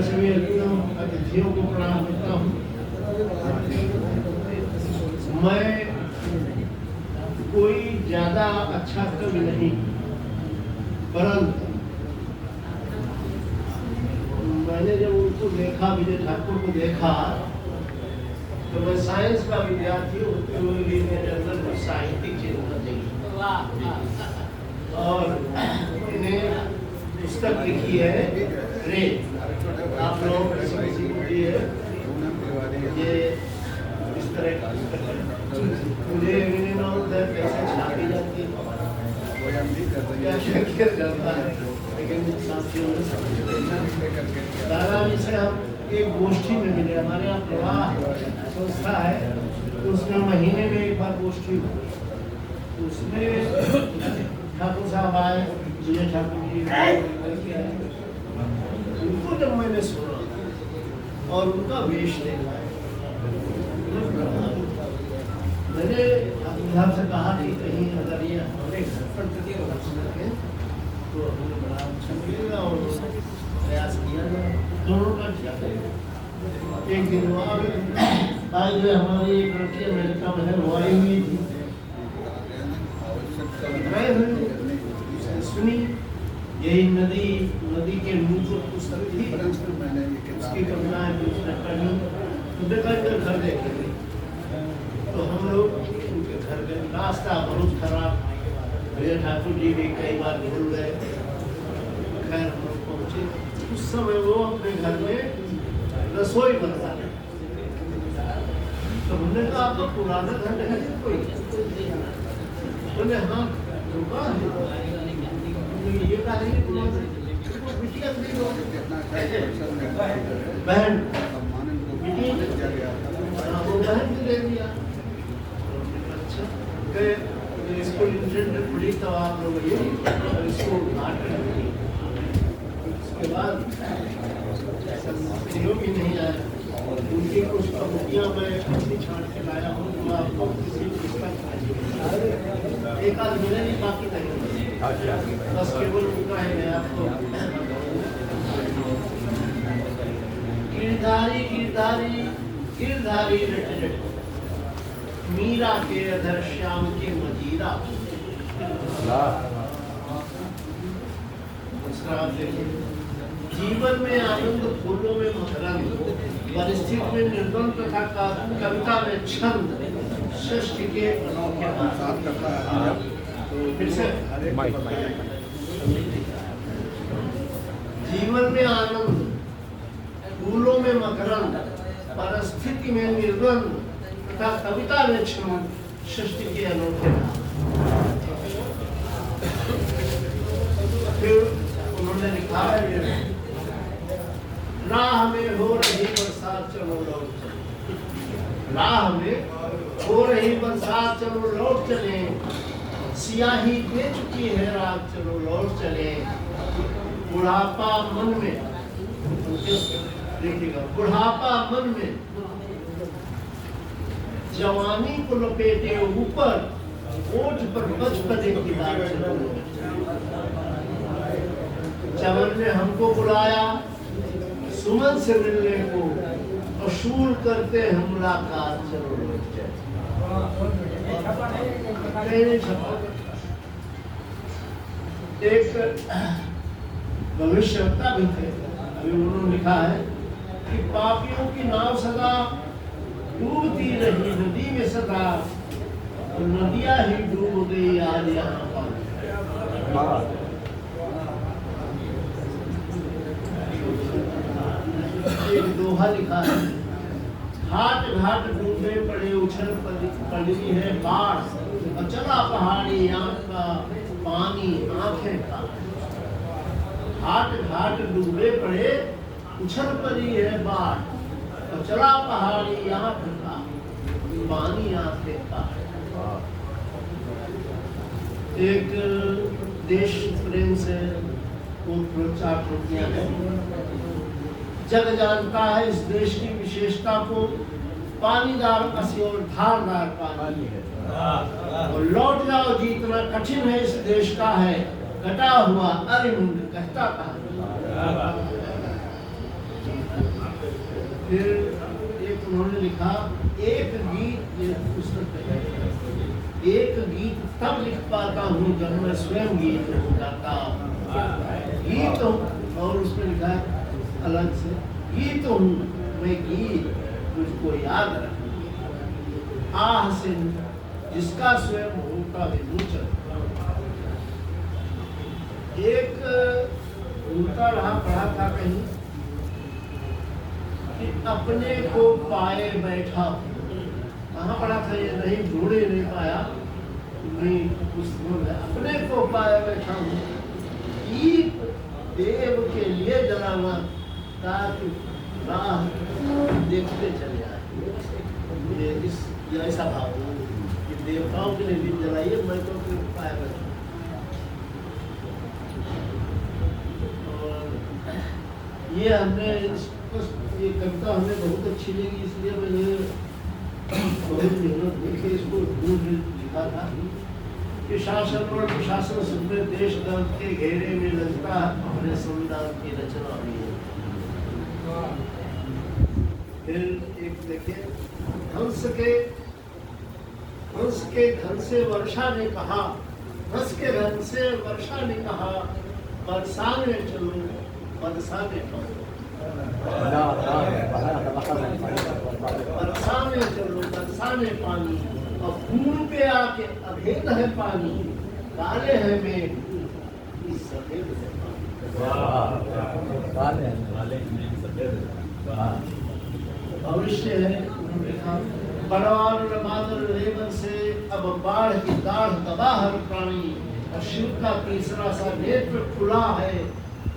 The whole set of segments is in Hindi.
सभी अतिथियों को प्रणाम करता हूँ। मैं कोई ज्यादा अच्छा कवि नहीं, परंतु मैंने जब उनको देखा, विजय ठाकुर को देखा, तो मैं साइंस का विद्यार्थी होते हुए भी मेरे अंदर कुछ साहित्यिक चिंतन नहीं, और इन्हें पुस्तक लिखी है रे, आप लोग है ये इस तरह का मुझे कैसे छापी जाती है क्या जाता है, लेकिन साथियों दादा जी से हम एक गोष्ठी में मिले। हमारे यहाँ प्रवाह संस्था है, तो उसमें महीने में एक बार गोष्ठी हुई, उसमें ठाकुर साहब आए, विजय ठाकुर जी, उनको जब मैंने सुना और उनका वेश देखा, मैंने ठाकुर से कहा कि कहीं अगर ये हमारे घर पर सकें तो हमें बड़ा अच्छा मिलेगा, और प्रयास किया जाए, दोनों का किया। एक दिन आज जो हमारी एक लड़की अमेरिका में है, वो आई हुई थी, सुनी यही नदी के मुंह को पुस्तक थी, उसकी कविताएं पढ़ी, तो देखा इधर घर देखेंगे, तो हम लोग उनके घर गए। रास्ता बहुत खराब, विजय ठाकुर जी भी कई बार भूल गए, खैर हम लोग पहुंचे। उस समय वो अपने घर में रसोई बनता है, तो हमने कहा आपका पुराना घर है कोई? बोले हाँ दुकान है, ये बहन वो बहन को दे दिया। अच्छा इसको इंटरनेट पड़ी, तो आप लोग ये इसको उद्घाटन, उसके बाद भी नहीं आया, उनकी कुछ कबूतियाँ मैं अपनी छाट के लाया हूँ, जो आपको किसी पुस्तक एक आध मिले नहीं, बाकी नहीं, बस केवल उनका है। मैं आपको गिरधारी गिरधारी गिरधारी रट रट, मीरा के अधर श्याम के मजीरा। जीवन में आनंद, फूलों में मकरंद, परिस्थिति में निर्द्वंद तथा कविता में छंद, सृष्टि के अनोखे फिर से जीवन में आनंद, फूलों में मकरंद, परिस्थिति में निर्द्वंद तथा कविता में छंद, सृष्टि के अनोखे। फिर उन्होंने लिखा है, राह में हो रही बरसात चलो लौट चले, राह में हो रही बरसात चलो लौट चले, सियाही दे चुकी है रात चलो लौट चले, बुढ़ापा मन में, देखिएगा, बुढ़ापा मन में जवानी को लपेटे ऊपर, ओठ पर बचपने की बात चलो। चमन ने हमको बुलाया सुमन से मिलने को, अशूल करते हैं मुलाकात चलो लौट चले। एक भविष्यवक्ता भी थे, अभी उन्होंने लिखा है कि पापियों की नाव सदा डूबती रही नदी में सदा, और नदियां ही डूब गई आज यहाँ पर। एक दोहा लिखा है, घाट घाट डूबे पड़े उछल पड़ी है बाढ़, चला पहाड़ी आंख का पानी आंखें का। घाट घाट डूबे पड़े उछल पड़ी है बाढ़ और चला पहाड़ी यहाँ फिरका पानी यहाँ फेंका। एक देश प्रेम से चार पंक्तियां हैं। जग जानता है इस देश की विशेषता को, पानीदार असी और धारदार पानी है। और लौट जाओ जीतना कठिन है इस देश का है, कटा हुआ अरिमुंड कहता था। फिर एक उन्होंने लिखा, एक गीत, ये पुस्तक है, एक गीत तब लिख पाता हूँ जब मैं स्वयं गीत नहीं गाता। गीत हूँ, और उसमें लिखा है अलग से, गीत हूँ मैं गीत मुझको याद रख, आह से जिसका स्वयं होता विमोचन। एक उल्टा रहा पढ़ा था कहीं कि अपने को पाए बैठा, कहाँ पढ़ा था ये नहीं ढूंढे नहीं पाया, नहीं पुस्तकों में। अपने को पाए बैठा हूँ, दीप देव के लिए जलाना ताकि राह देखते चले आए। ये इस ऐसा भाव कि देवताओं के लिए दीप जलाइए, मैं तो अपने को पाए बैठा। और ये हमने ये कविता हमें बहुत अच्छी लगी, इसलिए मैंने बहुत मेहनत करके इसको ढूंढ लिखा था कि शासन और प्रशासन सब में देश दर्द के घेरे में लगता अपने संविधान की रचना हुई है। फिर एक देखिए, हंस के धन से वर्षा ने कहा, हंस के धन से वर्षा ने कहा, बरसाने चलो बरसाने पाओ, बरसाने चलो बरसाने पानी, और बूंद पे आके अभेद है पानी, काले है मेघ इस सफेद है पानी। भविष्य है बड़वाल बादल रेवन से अब बाढ़ की दाढ़ दबा हर प्राणी, और शिव का तीसरा सा नेत्र खुला है,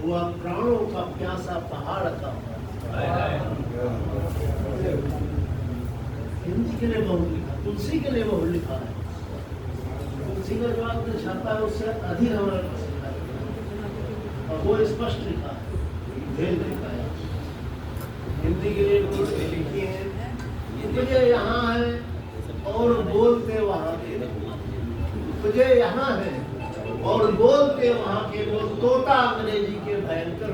वह प्राणों का प्यासा पहाड़ का। हिंदी के लिए बहुत लिखा, तुलसी के लिए बहुत लिखा है। तुलसी का जो आपने छापा है उससे अधिक हमारा पसंद है, और वो स्पष्ट लिखा है, भेद लिखा है। हिंदी के लिए कुछ लिखी है, तुझे यहाँ है और बोलते वहाँ के, तुझे यहाँ है और बोलते वहाँ के, वो तोता अंग्रेजी के भयंकर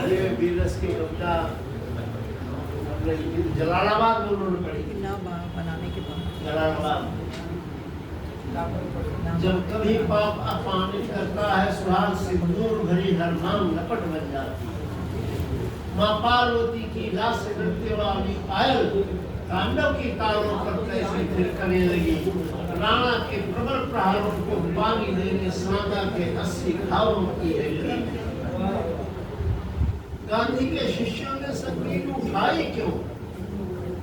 ये बीरस की कविता जलालाबाद में उन्होंने पढ़ी, बनाने के बाद जलालाबाद। जब कभी पाप अपमानित करता है सुहाग सिंदूर भरी हर मांग लपट बन जाती। माँ पार्वती की लाश नृत्य वाली पायल तांडव की तारों पर कैसे फिर करने लगी। राणा के प्रबल प्रहारों को पानी देने सांगा के 80 घावों की है। गांधी के शिष्यों ने संगीत उठाई क्यों?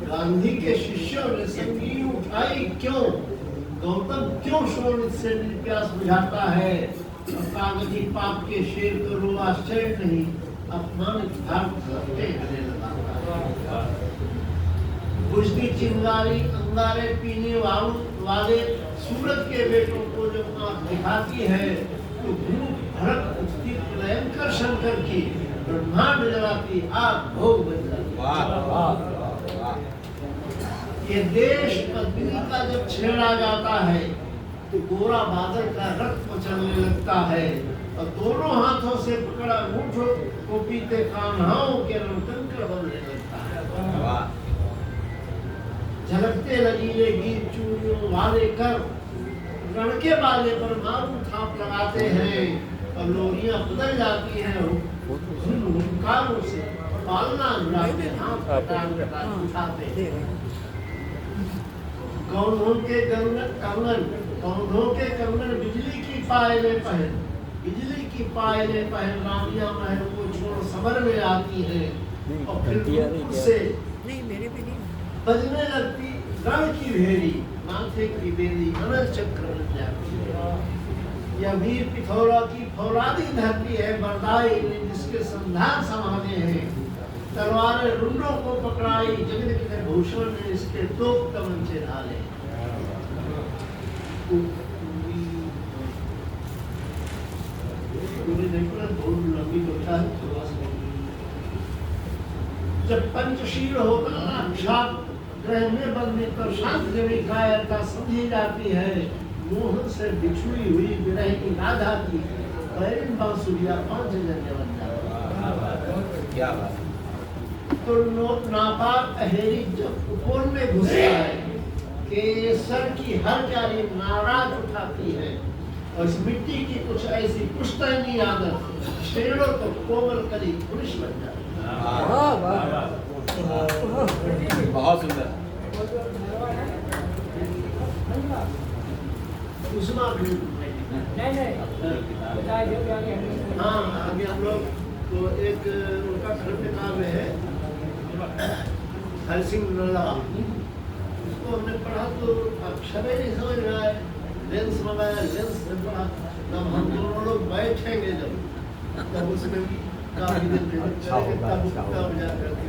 गांधी के शिष्यों ने संगीत उठाई क्यों? गौतम क्यों शोण से प्यास बुझाता है? कागजी पाप के शेर को रो आश्चर्य नहीं, अपमानित भारत करने लगा। बुझती चिंगारी अंगारे पीने वाले सूरज के बेटों को जब आंख दिखाती है तो भूख भड़क उठती भयंकर शंकर की, ब्रह्मांड जलाती आग भोग बन जाती। ये देश अग्नि का जब छेड़ा जाता है तो गोरा बादल का रक्त मचलने लगता है, और दोनों हाथों से पकड़ा मुठो को पीते कान्हाओं के रंग कंकड़ बनने लगता है। झलकते लजीले गीत चूड़ियों वाले कर रण के बाले पर मारू थाप लगाते हैं, और लोरियां बदल जाती हैं हुंकारों से, पालना जुड़ाते हाथ उठाते। कौनों के कंगन बिजली की पायलें पहन रानियां महल को छोड़ सबर में आती है, और फिर उससे नहीं मेरे पे नहीं बजने लगती गण की भेड़ी, माथे की बेली अनल चक्र बन जाती है। यह वीर पिथौरा की फौलादी धरती है, बरदाई ने जिसके संधान समाने हैं। तलवारें रुंडों को पकड़ाई, जगत के भूषण ने इसके तोप तमंचे ढाले। बहुत लंबी कविता है। जब पंचशील होकर अक्षात ग्रह में बनने पर शांत देवी कायरता समझी जाती है। मोहन से बिछुड़ी हुई विरह की राधा की बैरिन बांसुरिया 5 जगह बन जाती है। तो नापाक अहेरी जब उपोर में घुसता है, केसर की हर जारी नाराज उठाती है और इस मिट्टी की कुछ ऐसी पुश्तैनी आदत शेरों तो कोमल करी पुरुष बन जाती है। बहुत सुंदर। उस्मा भी हाँ, अभी हम लोग तो एक उनका खंड काव्य है हरि सिंह नल्ला, उसको हमने पढ़ा तो अक्षर ही नहीं समझ रहा है। लेंस मंगाया, लेंस से पढ़ा, तब हम दोनों लोग बैठेंगे जब, तब उसमें काफी दिन तब जा करके